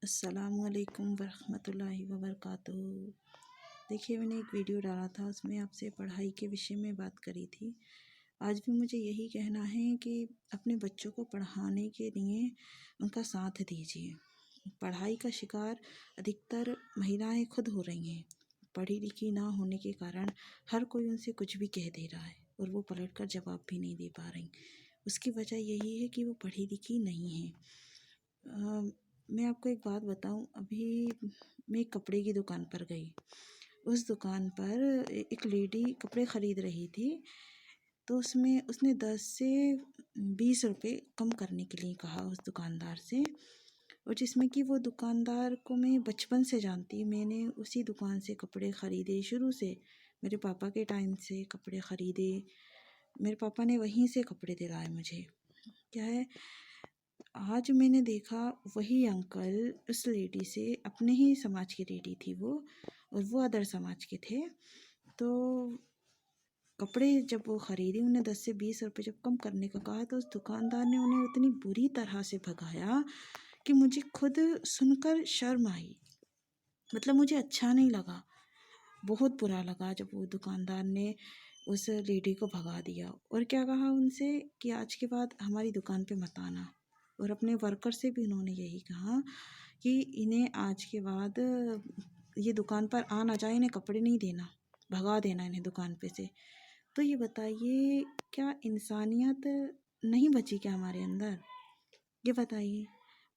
अस्सलामुअलैकुम वरहमतुल्लाहि वबरकातुहू। देखिए, मैंने एक वीडियो डाला था, उसमें आपसे पढ़ाई के विषय में बात करी थी। आज भी मुझे यही कहना है कि अपने बच्चों को पढ़ाने के लिए उनका साथ दीजिए। पढ़ाई का शिकार अधिकतर महिलाएं खुद हो रही हैं। पढ़ी लिखी ना होने के कारण हर कोई उनसे कुछ भी कह दे रहा है और वो पलट कर जवाब भी नहीं दे पा रही। उसकी वजह यही है कि वो पढ़ी लिखी नहीं है। मैं आपको एक बात बताऊं, अभी मैं एक कपड़े की दुकान पर गई। उस दुकान पर एक लेडी कपड़े ख़रीद रही थी, तो उसने 10 से 20 रुपये कम करने के लिए कहा उस दुकानदार से। और जिसमें कि वो दुकानदार को मैं बचपन से जानती, मैंने उसी दुकान से कपड़े ख़रीदे शुरू से। मेरे पापा के टाइम से कपड़े ख़रीदे, मेरे पापा ने वहीं से कपड़े दिलाए मुझे। क्या है, आज मैंने देखा वही अंकल उस लेडी से, अपने ही समाज की लेडी थी वो, और वो अदर समाज के थे। तो कपड़े जब वो ख़रीदी, उन्हें 10 से 20 रुपये जब कम करने का कहा, तो उस दुकानदार ने उन्हें उतनी बुरी तरह से भगाया कि मुझे खुद सुनकर शर्म आई। मतलब मुझे अच्छा नहीं लगा, बहुत बुरा लगा जब वो दुकानदार ने उस लेडी को भगा दिया। और क्या कहा उनसे कि आज के बाद हमारी दुकान पे मत आना। और अपने वर्कर से भी उन्होंने यही कहा कि इन्हें आज के बाद ये दुकान पर आ ना जाए, इन्हें कपड़े नहीं देना, भगा देना इन्हें दुकान पे से। तो ये बताइए, क्या इंसानियत नहीं बची क्या हमारे अंदर? ये बताइए।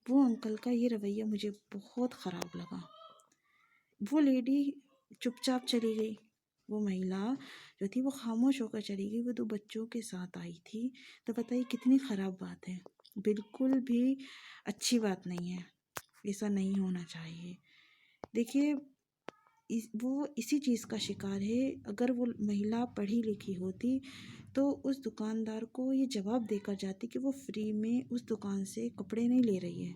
वो अंकल का ये रवैया मुझे बहुत ख़राब लगा। वो लेडी चुपचाप चली गई, वो महिला जो थी वो खामोश होकर चली गई। वो 2 बच्चों के साथ आई थी। तो बताइए कितनी ख़राब बात है, बिल्कुल भी अच्छी बात नहीं है, ऐसा नहीं होना चाहिए। देखिए, वो इसी चीज़ का शिकार है। अगर वो महिला पढ़ी लिखी होती तो उस दुकानदार को ये जवाब देकर जाती कि वो फ्री में उस दुकान से कपड़े नहीं ले रही है,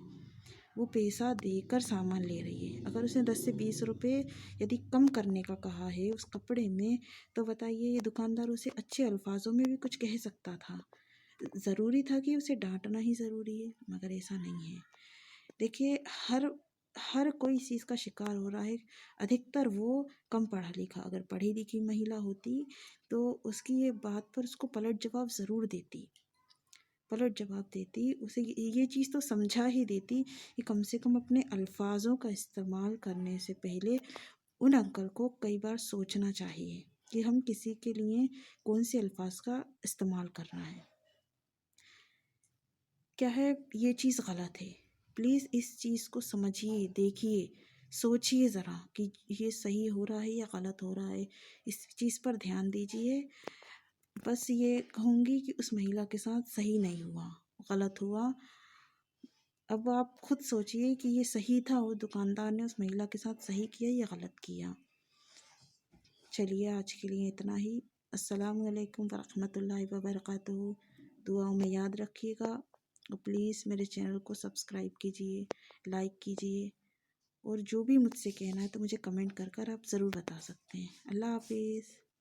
वो पैसा देकर सामान ले रही है। अगर उसने 10 से 20 रुपये यदि कम करने का कहा है उस कपड़े में, तो बताइए ये दुकानदार उसे अच्छे अल्फाजों में भी कुछ कह सकता था। ज़रूरी था कि उसे डांटना ही ज़रूरी है, मगर ऐसा नहीं है। देखिए, हर कोई इस चीज़ का शिकार हो रहा है। अधिकतर वो कम पढ़ा लिखा, अगर पढ़ी लिखी महिला होती तो उसकी ये बात पर उसको पलट जवाब ज़रूर देती, उसे ये चीज़ तो समझा ही देती कि कम से कम अपने अल्फाजों का इस्तेमाल करने से पहले उन अंकल को कई बार सोचना चाहिए कि हम किसी के लिए कौन से अल्फाज का इस्तेमाल करना है। क्या है, ये चीज़ गलत है। प्लीज़ इस चीज़ को समझिए, देखिए, सोचिए ज़रा कि ये सही हो रहा है या गलत हो रहा है। इस चीज़ पर ध्यान दीजिए। बस ये कहूँगी कि उस महिला के साथ सही नहीं हुआ, गलत हुआ। अब आप खुद सोचिए कि ये सही था, वो दुकानदार ने उस महिला के साथ सही किया या गलत किया। चलिए, आज के लिए इतना ही। अस्सलामु अलैकुम वरहमतुल्लाहि वबरकातुहू। दुआओं में याद रखिएगा और प्लीज़ मेरे चैनल को सब्सक्राइब कीजिए, लाइक कीजिए, और जो भी मुझसे कहना है तो मुझे कमेंट कर कर आप ज़रूर बता सकते हैं। अल्लाह हाफिज़।